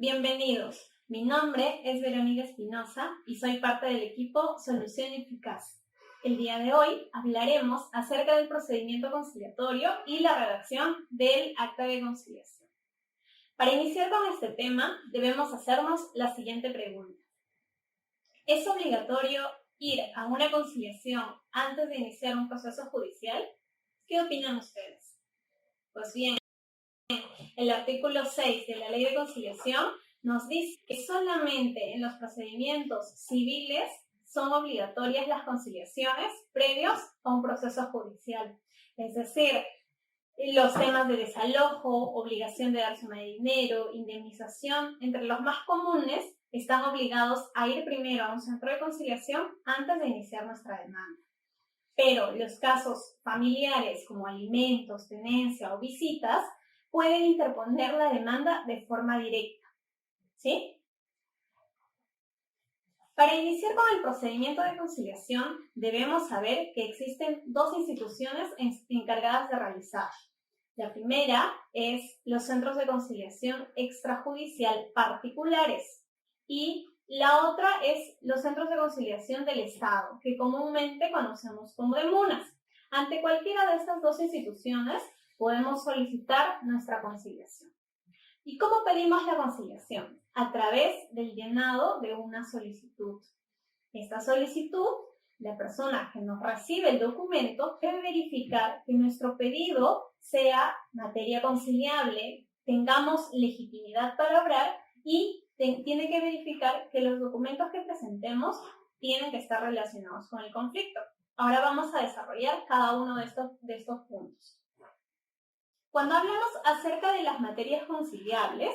Bienvenidos. Mi nombre es Verónica Espinosa y soy parte del equipo Solución Eficaz. El día de hoy hablaremos acerca del procedimiento conciliatorio y la redacción del acta de conciliación. Para iniciar con este tema, debemos hacernos la siguiente pregunta. ¿Es obligatorio ir a una conciliación antes de iniciar un proceso judicial? ¿Qué opinan ustedes? Pues bien, el artículo 6 de la Ley de Conciliación nos dice que solamente en los procedimientos civiles son obligatorias las conciliaciones previos a un proceso judicial. Es decir, los temas de desalojo, obligación de dar suma de dinero, indemnización, entre los más comunes, están obligados a ir primero a un centro de conciliación antes de iniciar nuestra demanda. Pero los casos familiares como alimentos, tenencia o visitas pueden interponer la demanda de forma directa, ¿sí? Para iniciar con el procedimiento de conciliación, debemos saber que existen dos instituciones encargadas de realizar. La primera es los centros de conciliación extrajudicial particulares y la otra es los centros de conciliación del Estado, que comúnmente conocemos como DEMUNAS. Ante cualquiera de estas dos instituciones podemos solicitar nuestra conciliación. ¿Y cómo pedimos la conciliación? A través del llenado de una solicitud. Esta solicitud, la persona que nos recibe el documento debe verificar que nuestro pedido sea materia conciliable, tengamos legitimidad para obrar y tiene que verificar que los documentos que presentemos tienen que estar relacionados con el conflicto. Ahora vamos a desarrollar cada uno de estos puntos. Cuando hablamos acerca de las materias conciliables,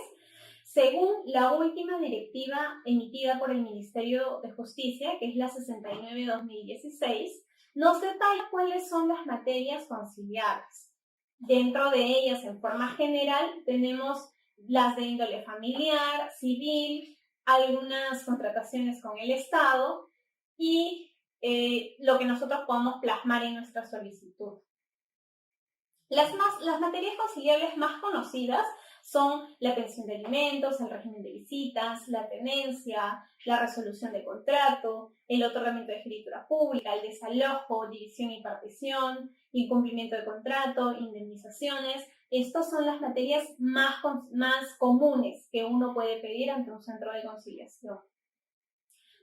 según la última directiva emitida por el Ministerio de Justicia, que es la 69/2016, nos detalla cuáles son las materias conciliables. Dentro de ellas, en forma general, tenemos las de índole familiar, civil, algunas contrataciones con el Estado y lo que nosotros podamos plasmar en nuestra solicitud. Las materias conciliables más conocidas son la pensión de alimentos, el régimen de visitas, la tenencia, la resolución de contrato, el otorgamiento de escritura pública, el desalojo, división y partición, incumplimiento de contrato, indemnizaciones. Estas son las materias más comunes que uno puede pedir ante un centro de conciliación.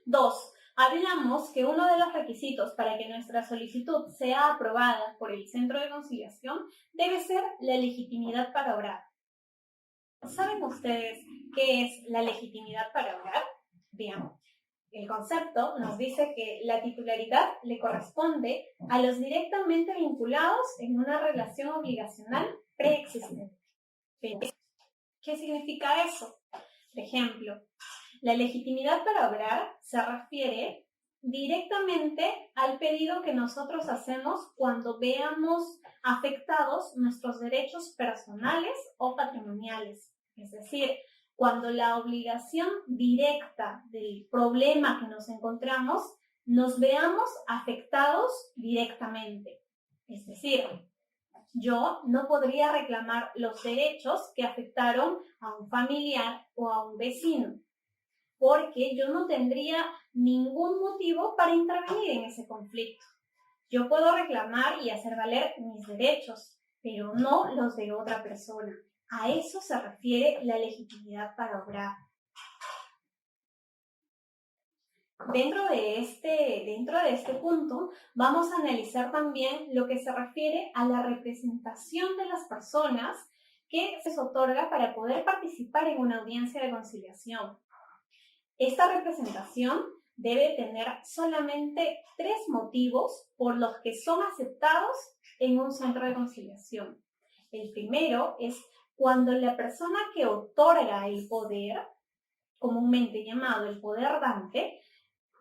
2. Hablamos que uno de los requisitos para que nuestra solicitud sea aprobada por el centro de conciliación debe ser la legitimidad para obrar. ¿Saben ustedes qué es la legitimidad para obrar? Bien, el concepto nos dice que la titularidad le corresponde a los directamente vinculados en una relación obligacional preexistente. ¿Qué significa eso? Por ejemplo, la legitimidad para obrar se refiere directamente al pedido que nosotros hacemos cuando veamos afectados nuestros derechos personales o patrimoniales. Es decir, cuando la obligación directa del problema que nos encontramos nos veamos afectados directamente. Es decir, yo no podría reclamar los derechos que afectaron a un familiar o a un vecino, porque yo no tendría ningún motivo para intervenir en ese conflicto. Yo puedo reclamar y hacer valer mis derechos, pero no los de otra persona. A eso se refiere la legitimidad para obrar. Dentro de este punto, vamos a analizar también lo que se refiere a la representación de las personas que se otorga para poder participar en una audiencia de conciliación. Esta representación debe tener solamente 3 motivos por los que son aceptados en un centro de conciliación. El primero es cuando la persona que otorga el poder, comúnmente llamado el poder dante,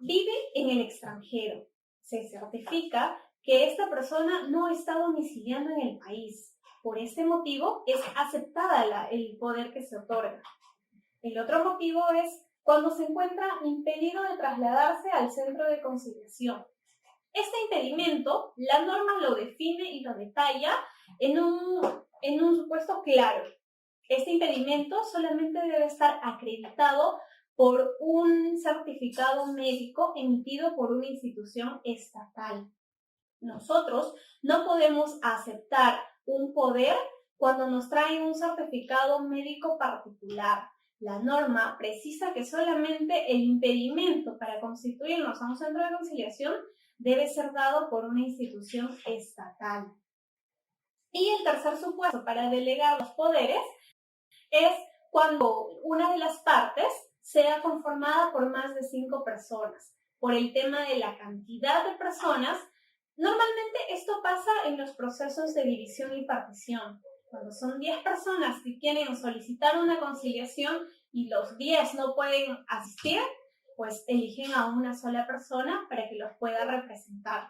vive en el extranjero. Se certifica que esta persona no está domiciliando en el país. Por este motivo es aceptada el poder que se otorga. El otro motivo es cuando se encuentra impedido de trasladarse al centro de conciliación. Este impedimento, la norma lo define y lo detalla en un supuesto claro. Este impedimento solamente debe estar acreditado por un certificado médico emitido por una institución estatal. Nosotros no podemos aceptar un poder cuando nos traen un certificado médico particular. La norma precisa que solamente el impedimento para constituirnos a un centro de conciliación debe ser dado por una institución estatal. Y el tercer supuesto para delegar los poderes es cuando una de las partes sea conformada por más de 5 personas. Por el tema de la cantidad de personas, normalmente esto pasa en los procesos de división y partición. Cuando son 10 personas que quieren solicitar una conciliación y los 10 no pueden asistir, pues eligen a una sola persona para que los pueda representar.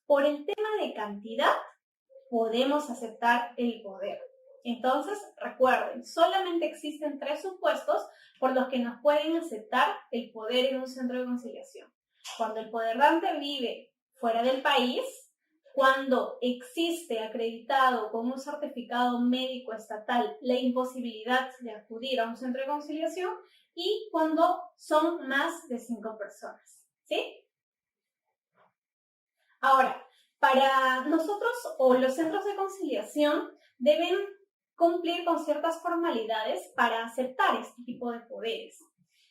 Por el tema de cantidad, podemos aceptar el poder. Entonces, recuerden, solamente existen 3 supuestos por los que nos pueden aceptar el poder en un centro de conciliación. Cuando el poderrante vive fuera del país, cuando existe acreditado con un certificado médico estatal la imposibilidad de acudir a un centro de conciliación y cuando son más de 5 personas. ¿Sí? Ahora, para nosotros o los centros de conciliación deben cumplir con ciertas formalidades para aceptar este tipo de poderes.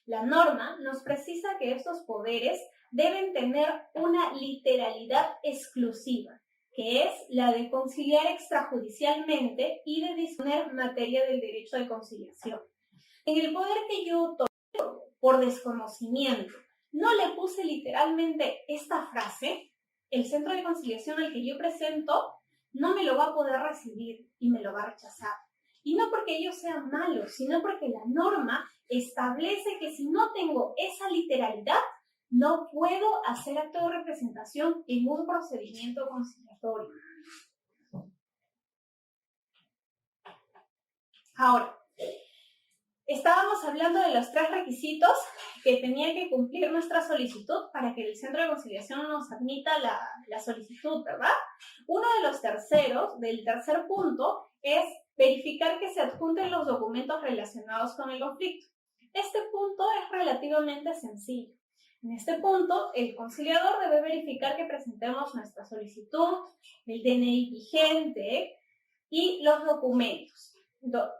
La norma nos precisa que estos poderes deben tener una literalidad exclusiva, que es la de conciliar extrajudicialmente y de disponer materia del derecho de conciliación. En el poder que yo otorgo por desconocimiento, no le puse literalmente esta frase, el centro de conciliación al que yo presento no me lo va a poder recibir y me lo va a rechazar. Y no porque ellos sean malos, sino porque la norma establece que si no tengo esa literalidad, no puedo hacer acto de representación en un procedimiento conciliatorio. Ahora, estábamos hablando de los 3 requisitos que tenía que cumplir nuestra solicitud para que el centro de conciliación nos admita la solicitud, ¿verdad? Uno de los del tercer punto, es verificar que se adjunten los documentos relacionados con el conflicto. Este punto es relativamente sencillo. En este punto, el conciliador debe verificar que presentemos nuestra solicitud, el DNI vigente y los documentos.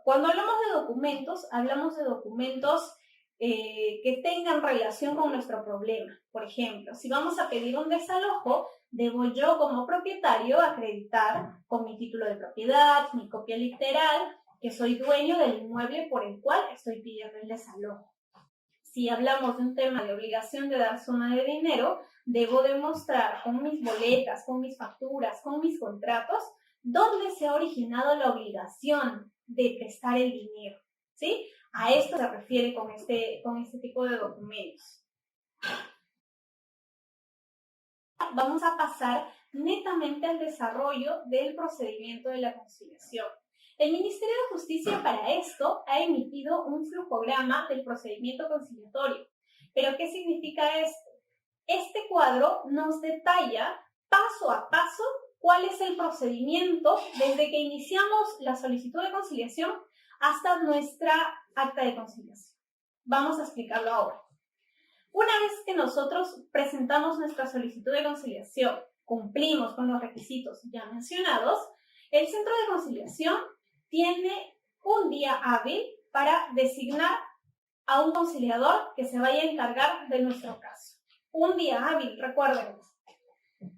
Cuando hablamos de documentos que tengan relación con nuestro problema. Por ejemplo, si vamos a pedir un desalojo, debo yo como propietario acreditar con mi título de propiedad, mi copia literal, que soy dueño del inmueble por el cual estoy pidiendo el desalojo. Si hablamos de un tema de obligación de dar suma de dinero, debo demostrar con mis boletas, con mis facturas, con mis contratos, dónde se ha originado la obligación de prestar el dinero, ¿sí? A esto se refiere con este tipo de documentos. Vamos a pasar netamente al desarrollo del procedimiento de la conciliación. El Ministerio de Justicia para esto ha emitido un flujograma del procedimiento conciliatorio. ¿Pero qué significa esto? Este cuadro nos detalla paso a paso cuál es el procedimiento desde que iniciamos la solicitud de conciliación hasta nuestra acta de conciliación. Vamos a explicarlo ahora. Una vez que nosotros presentamos nuestra solicitud de conciliación, cumplimos con los requisitos ya mencionados, el centro de conciliación tiene un día hábil para designar a un conciliador que se vaya a encargar de nuestro caso. Un día hábil, recuerden.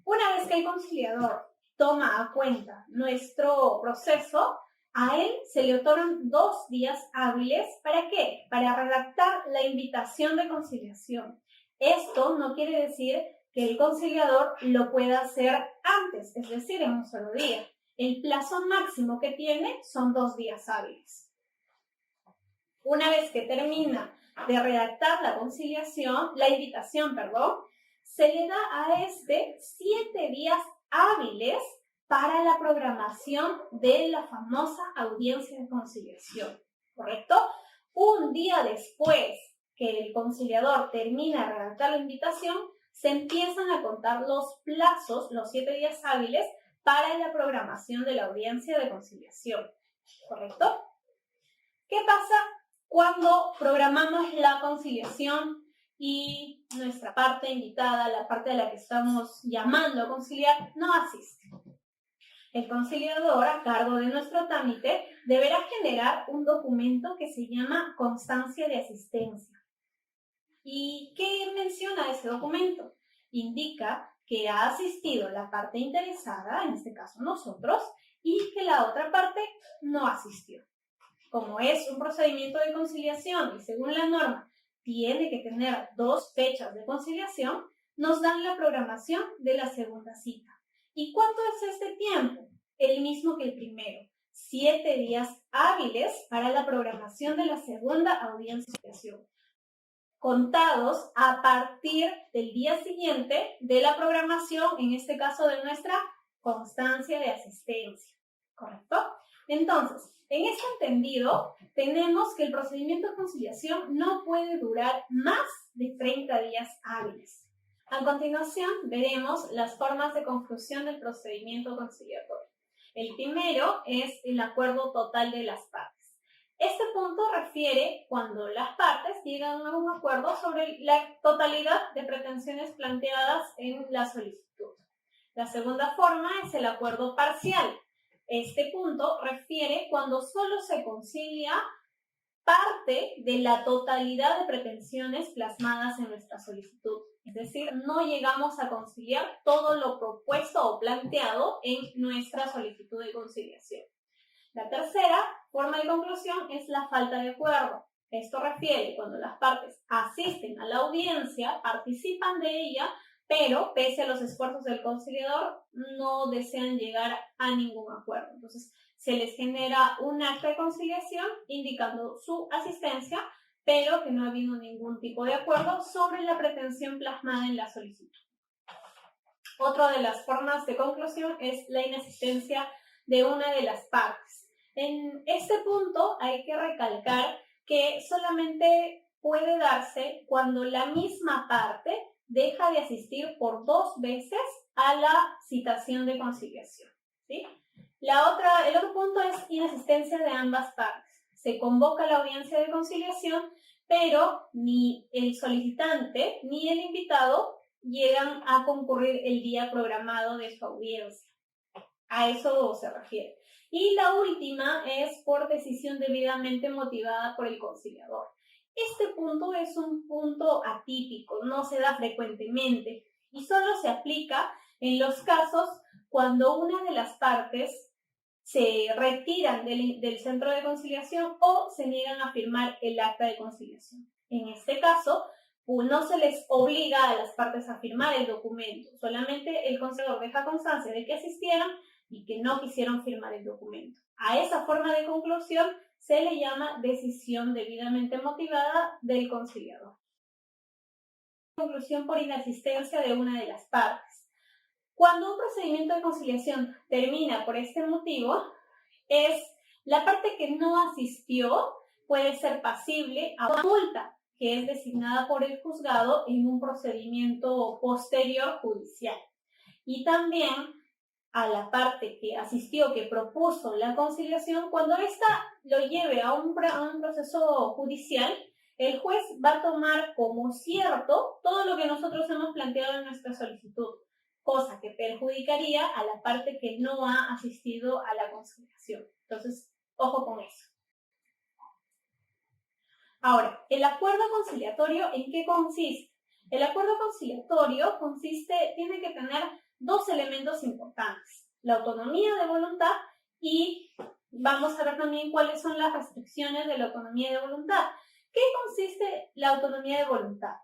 Una vez que el conciliador toma a cuenta nuestro proceso, a él se le otorgan 2 días hábiles. ¿Para qué? Para redactar la invitación de conciliación. Esto no quiere decir que el conciliador lo pueda hacer antes, es decir, en un solo día. El plazo máximo que tiene son 2 días hábiles. Una vez que termina de redactar la invitación, se le da a 7 días hábiles para la programación de la famosa audiencia de conciliación, ¿correcto? Un día después que el conciliador termina de redactar la invitación, se empiezan a contar los plazos, los 7 días hábiles, para la programación de la audiencia de conciliación, ¿correcto? ¿Qué pasa cuando programamos la conciliación y nuestra parte invitada, la parte a la que estamos llamando a conciliar, no asiste? El conciliador, a cargo de nuestro trámite, deberá generar un documento que se llama constancia de asistencia. ¿Y qué menciona ese documento? Indica que ha asistido la parte interesada, en este caso nosotros, y que la otra parte no asistió. Como es un procedimiento de conciliación y según la norma tiene que tener 2 fechas de conciliación, nos dan la programación de la segunda cita. ¿Y cuánto es este tiempo? El mismo que el primero, 7 días hábiles para la programación de la segunda audiencia de conciliación, contados a partir del día siguiente de la programación, en este caso de nuestra constancia de asistencia, ¿correcto? Entonces, en este entendido, tenemos que el procedimiento de conciliación no puede durar más de 30 días hábiles. A continuación, veremos las formas de conclusión del procedimiento conciliatorio. El primero es el acuerdo total de las partes. Este punto refiere cuando las partes llegan a un acuerdo sobre la totalidad de pretensiones planteadas en la solicitud. La segunda forma es el acuerdo parcial. Este punto refiere cuando solo se concilia parte de la totalidad de pretensiones plasmadas en nuestra solicitud. Es decir, no llegamos a conciliar todo lo propuesto o planteado en nuestra solicitud de conciliación. La tercera forma de conclusión es la falta de acuerdo. Esto refiere cuando las partes asisten a la audiencia, participan de ella, pero pese a los esfuerzos del conciliador no desean llegar a ningún acuerdo. Entonces, se les genera un acta de conciliación indicando su asistencia, pero que no ha habido ningún tipo de acuerdo sobre la pretensión plasmada en la solicitud. Otra de las formas de conclusión es la inasistencia de una de las partes. En este punto hay que recalcar que solamente puede darse cuando la misma parte deja de asistir por 2 veces a la citación de conciliación, ¿sí? El otro punto es inasistencia de ambas partes. Se convoca la audiencia de conciliación, pero ni el solicitante ni el invitado llegan a concurrir el día programado de su audiencia. A eso se refiere. Y la última es por decisión debidamente motivada por el conciliador. Este punto es un punto atípico, no se da frecuentemente y solo se aplica en los casos cuando una de las partes se retiran del centro de conciliación o se niegan a firmar el acta de conciliación. En este caso, no se les obliga a las partes a firmar el documento, solamente el conciliador deja constancia de que asistieron y que no quisieron firmar el documento. A esa forma de conclusión se le llama decisión debidamente motivada del conciliador. Conclusión por inasistencia de una de las partes. Cuando un procedimiento de conciliación termina por este motivo, es la parte que no asistió puede ser pasible a una multa que es designada por el juzgado en un procedimiento posterior judicial. Y también a la parte que asistió, que propuso la conciliación, cuando ésta lo lleve a un proceso judicial, el juez va a tomar como cierto todo lo que nosotros hemos planteado en nuestra solicitud, cosa que perjudicaría a la parte que no ha asistido a la conciliación. Entonces, ojo con eso. Ahora, ¿el acuerdo conciliatorio en qué consiste? El acuerdo conciliatorio tiene que tener 2 elementos importantes: la autonomía de voluntad y vamos a ver también cuáles son las restricciones de la autonomía de voluntad. ¿Qué consiste la autonomía de voluntad?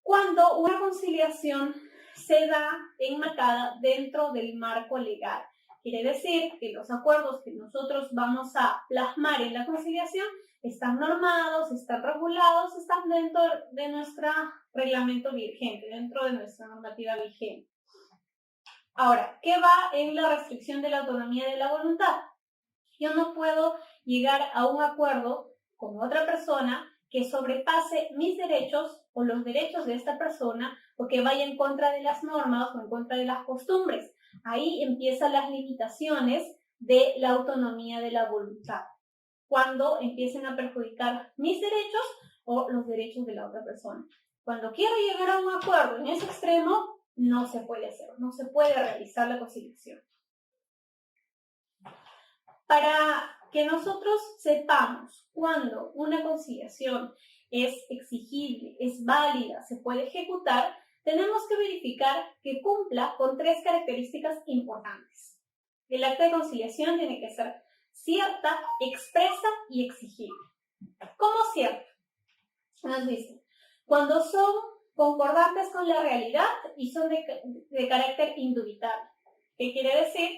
Cuando una conciliación se da enmarcada dentro del marco legal. Quiere decir que los acuerdos que nosotros vamos a plasmar en la conciliación están normados, están regulados, están dentro de nuestro reglamento vigente, dentro de nuestra normativa vigente. Ahora, ¿qué va en la restricción de la autonomía de la voluntad? Yo no puedo llegar a un acuerdo con otra persona que sobrepase mis derechos o los derechos de esta persona o que vaya en contra de las normas o en contra de las costumbres. Ahí empiezan las limitaciones de la autonomía de la voluntad. cuando empiecen a perjudicar mis derechos o los derechos de la otra persona. Cuando quiero llegar a un acuerdo en ese extremo, no se puede hacer, no se puede realizar la conciliación. Para que nosotros sepamos cuándo una conciliación es exigible, es válida, se puede ejecutar, tenemos que verificar que cumpla con 3 características importantes. El acta de conciliación tiene que ser cierta, expresa y exigible. ¿Cómo cierta? Nos dice, cuando son concordantes con la realidad y son de carácter indubitable. ¿Qué quiere decir?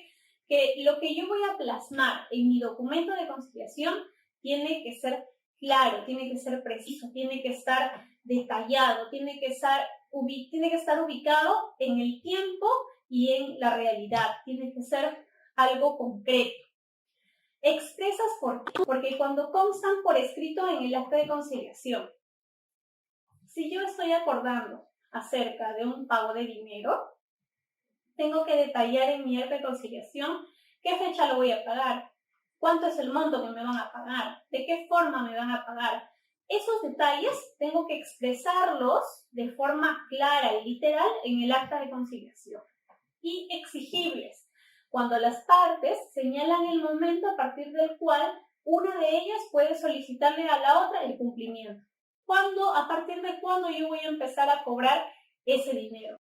Que lo que yo voy a plasmar en mi documento de conciliación tiene que ser claro, tiene que ser preciso, tiene que estar detallado, tiene que estar ubicado en el tiempo y en la realidad, tiene que ser algo concreto. Expresas porque cuando constan por escrito en el acta de conciliación, si yo estoy acordando acerca de un pago de dinero, tengo que detallar en mi acta de conciliación qué fecha lo voy a pagar, cuánto es el monto que me van a pagar, de qué forma me van a pagar. Esos detalles tengo que expresarlos de forma clara y literal en el acta de conciliación. Y exigibles, cuando las partes señalan el momento a partir del cual una de ellas puede solicitarle a la otra el cumplimiento. A partir de cuándo yo voy a empezar a cobrar ese dinero.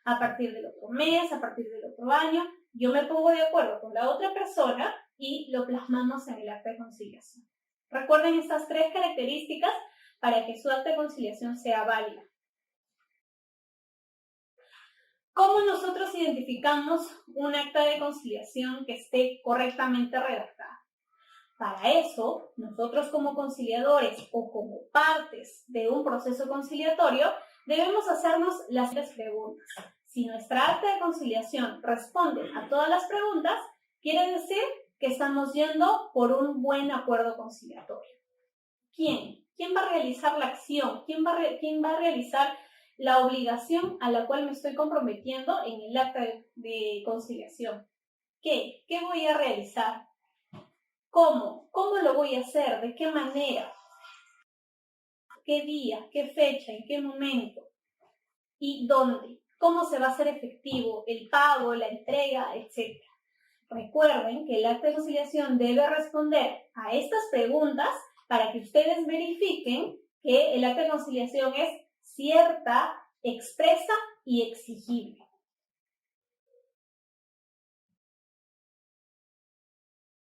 A partir del otro mes, a partir del otro año, yo me pongo de acuerdo con la otra persona y lo plasmamos en el acta de conciliación. Recuerden estas 3 características para que su acta de conciliación sea válida. ¿Cómo nosotros identificamos un acta de conciliación que esté correctamente redactada? Para eso, nosotros como conciliadores o como partes de un proceso conciliatorio, debemos hacernos las 3 preguntas. Si nuestra acta de conciliación responde a todas las preguntas, quiere decir que estamos yendo por un buen acuerdo conciliatorio. ¿Quién? ¿Quién va a realizar la acción? ¿Quién va a realizar la obligación a la cual me estoy comprometiendo en el acta de conciliación? ¿Qué? ¿Qué voy a realizar? ¿Cómo? ¿Cómo lo voy a hacer? ¿De qué manera? ¿Qué día? ¿Qué fecha? ¿En qué momento? ¿Y dónde? ¿Cómo se va a hacer efectivo el pago, la entrega, etcétera? Recuerden que el acta de conciliación debe responder a estas preguntas para que ustedes verifiquen que el acta de conciliación es cierta, expresa y exigible.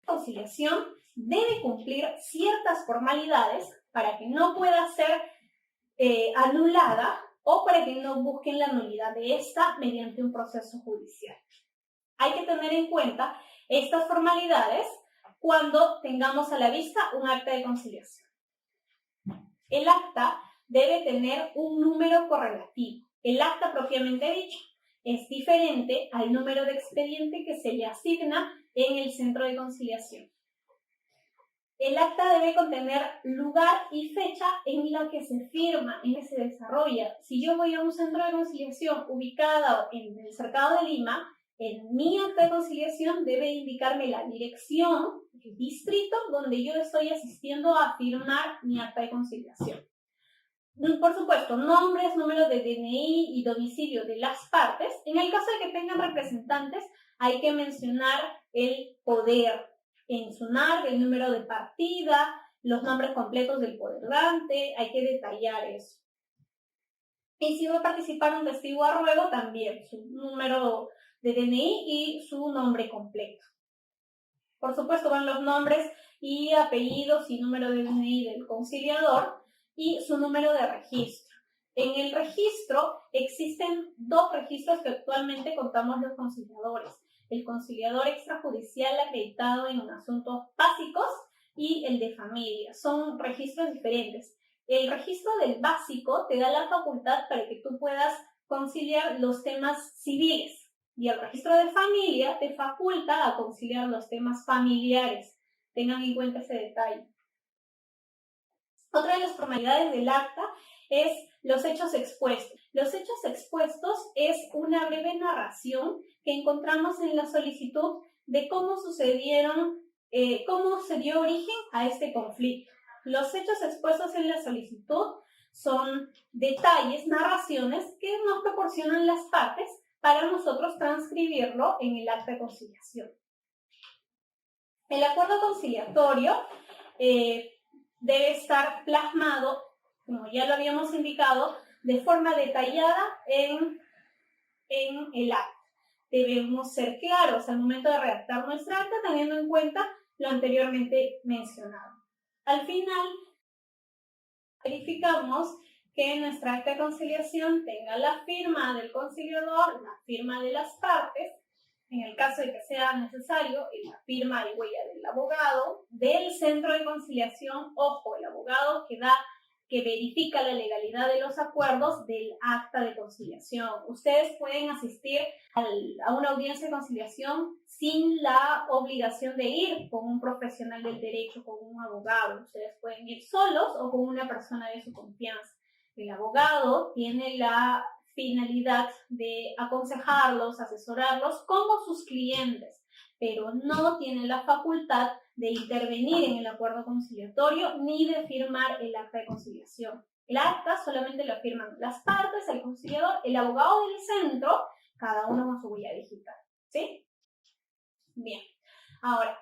La conciliación debe cumplir ciertas formalidades para que no pueda ser anulada o para que no busquen la nulidad de esta mediante un proceso judicial. Hay que tener en cuenta estas formalidades cuando tengamos a la vista un acta de conciliación. El acta debe tener un número correlativo. El acta propiamente dicho es diferente al número de expediente que se le asigna en el centro de conciliación. El acta debe contener lugar y fecha en la que se firma, en que se desarrolla. Si yo voy a un centro de conciliación ubicado en el Cercado de Lima, en mi acta de conciliación debe indicarme la dirección, el distrito donde yo estoy asistiendo a firmar mi acta de conciliación. Por supuesto, nombres, número de DNI y domicilio de las partes. En el caso de que tengan representantes, hay que mencionar el poder en su NAR, el número de partida, los nombres completos del podergante, hay que detallar eso. Y si va a participar un testigo a ruego, también su número de DNI y su nombre completo. Por supuesto, van los nombres y apellidos y número de DNI del conciliador y su número de registro. En el registro existen 2 registros que actualmente contamos los conciliadores. El conciliador extrajudicial acreditado en asuntos básicos y el de familia. Son registros diferentes. El registro del básico te da la facultad para que tú puedas conciliar los temas civiles y el registro de familia te faculta a conciliar los temas familiares. Tengan en cuenta ese detalle. Otra de las formalidades del acta es los hechos expuestos. Los hechos expuestos es una breve narración que encontramos en la solicitud de cómo sucedieron cómo se dio origen a este conflicto. Los hechos expuestos en la solicitud son detalles, narraciones que nos proporcionan las partes para nosotros transcribirlo en el acta de conciliación. El acuerdo conciliatorio debe estar plasmado, como ya lo habíamos indicado, de forma detallada en el acta. Debemos ser claros al momento de redactar nuestra acta, teniendo en cuenta lo anteriormente mencionado. Al final, verificamos que nuestra acta de conciliación tenga la firma del conciliador, la firma de las partes, en el caso de que sea necesario, la firma y huella del abogado, del centro de conciliación, ojo, el abogado que verifica la legalidad de los acuerdos del acta de conciliación. Ustedes pueden asistir a una audiencia de conciliación sin la obligación de ir con un profesional del derecho, con un abogado. Ustedes pueden ir solos o con una persona de su confianza. El abogado tiene la finalidad de aconsejarlos, asesorarlos como sus clientes, pero no tiene la facultad de intervenir en el acuerdo conciliatorio ni de firmar el acta de conciliación. El acta solamente lo firman las partes, el conciliador, el abogado del centro, cada uno con su huella digital. ¿Sí? Bien. Ahora,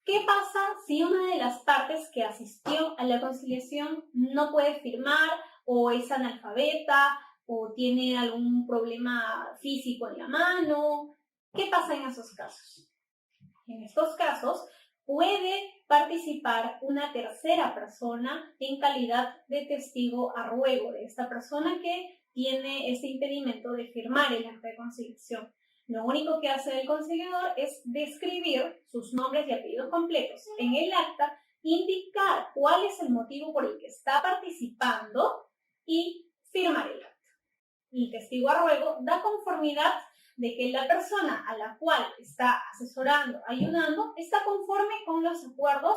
¿qué pasa si una de las partes que asistió a la conciliación no puede firmar o es analfabeta o tiene algún problema físico en la mano? ¿Qué pasa en esos casos? En estos casos, puede participar una tercera persona en calidad de testigo a ruego de esta persona que tiene ese impedimento de firmar el acta de conciliación. Lo único que hace el conciliador es describir sus nombres y apellidos completos en el acta, indicar cuál es el motivo por el que está participando y firmar el acta. El testigo a ruego da conformidad de que la persona a la cual está asesorando, ayudando, está conforme con los acuerdos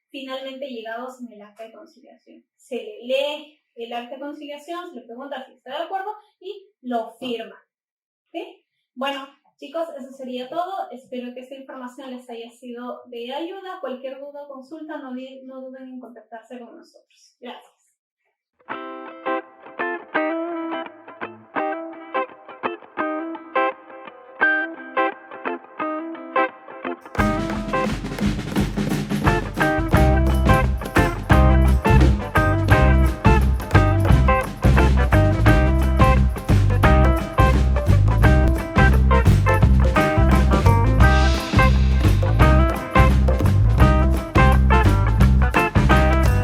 finalmente llegados en el acta de conciliación. Se le lee el acta de conciliación, se le pregunta si está de acuerdo y lo firma. ¿Sí? Bueno, chicos, eso sería todo. Espero que esta información les haya sido de ayuda. Cualquier duda o consulta, no duden en contactarse con nosotros. Gracias.